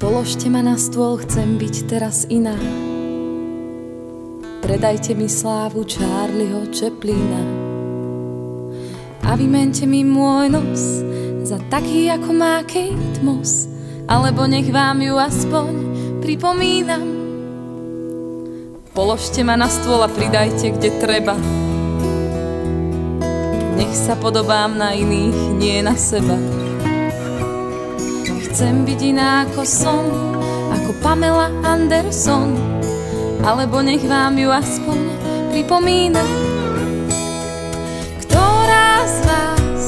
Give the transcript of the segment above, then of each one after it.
Položte ma na stôl, chcem byť teraz iná. Predajte mi slávu Charlieho Chaplina a vymente mi môj nos za taký, ako má Kate Moss, alebo nech vám ju aspoň pripomínam. Položte ma na stôl a pridajte, kde treba. Nech sa podobám na iných, nie na seba. Chcem byť iná ako som, ako Pamela Anderson, alebo nech vám ju aspoň pripomínam. Ktorá z vás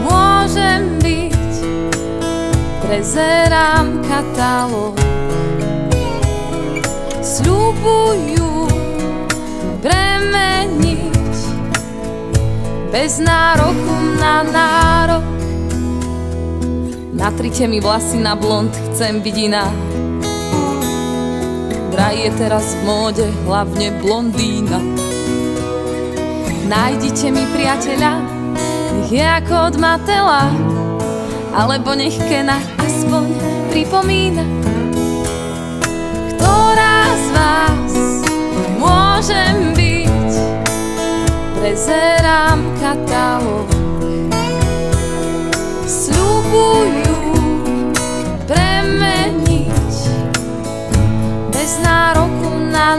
môžem byť? Prezerám katalóg. Sľubujú premeniť bez nároku na nárok. Natrite mi vlasy na blond, chcem byť iná. Drahý je teraz v móde, hlavne blondína. Nájdite mi priateľa, nech je ako od Matela, alebo nech Kena aspoň pripomína. Ktorá z vás môžem byť? Prezerám katalóg. Sľubujú premeniť bez nároku na